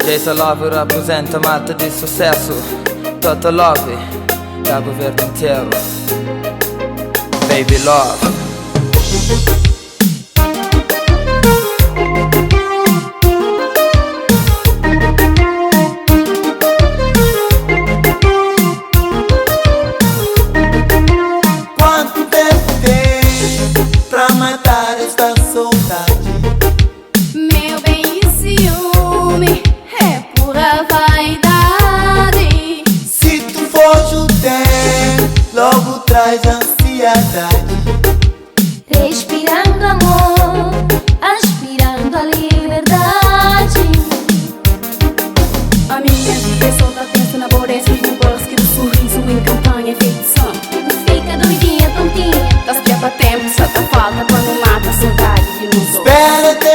Jason Love rappresenta malta di successo. Toto Love, Cabo Verde inteiro. Baby Love. Quanto tempo tem pra matar esta saudade? Meu bem, e ciúme é pura vaidade. Se tu foge o tempo, logo traz ansiedade. Respirando amor, aspirando a liberdade. A minha vida é solta, penso na boreza e no bosque do sorriso em campanha ficção. Fica doidinha, tontinha, das que é pra tempo, só tá falta quando mata a saudade de nos outros. Espera tempo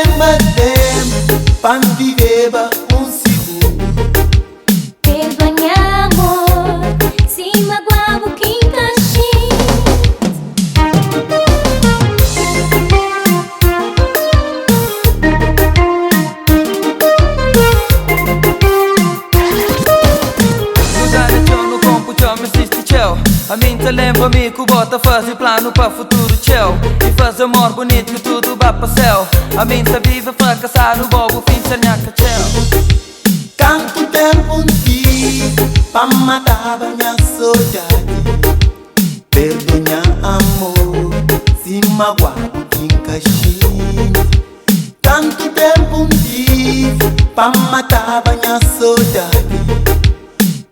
pra me viver um segundo. Perdoa amor, se magoar o que encaixe. A mente lembra-me que bota fazer plano para futuro tchau. E faz amor bonito que tudo vai para céu. A mente vive fracassar no bobo fim de nhaca tchau. Tanto tempo tive pra matar a minha saudade. Perdoa amor, se magoar que encaixinho. Tanto tempo tive pra matar a minha saudade.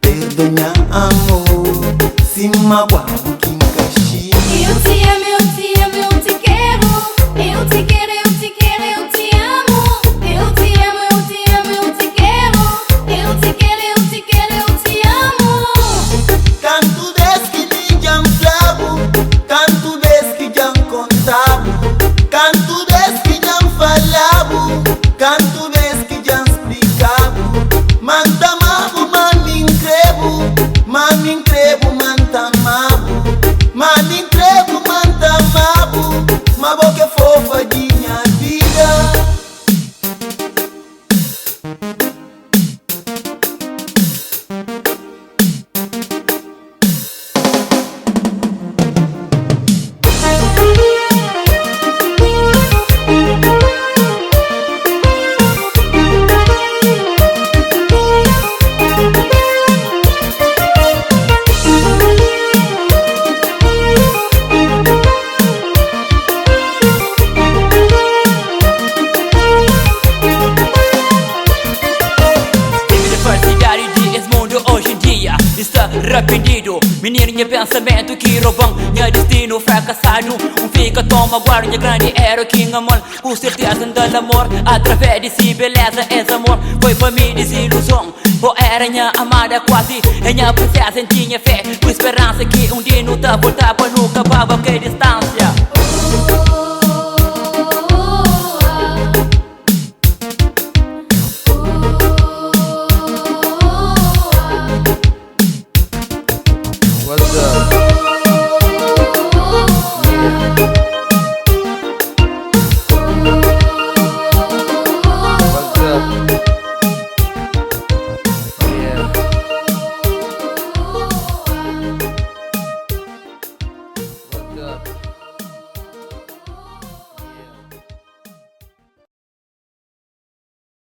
Perdoa amor, se magoar que encaixinho. Eu te amo, eu te amo, eu te quero. Eu te quero, eu te quero, eu te amo. Eu te amo, eu te amo, eu te quero. Eu te quero, eu te quero, eu te amo. Canto des que me jam flavo, canto des que jam contavo, canto des que jam falavo, canto des que jam explicavo. Manta mavo, man increvo, manta mavo, man increvo, manta mavo, ma boca fofa de minha vida. Está arrependido, menino, minha pensamento que roubam minha destino fracassado. Fica toma guarda, minha grande era que amor. Com certeza do amor, através de si beleza és amor. Foi para mim desilusão, ou era minha amada quase. Minha princesa tinha fé, com esperança que dia não tá voltar para nunca baba que distância.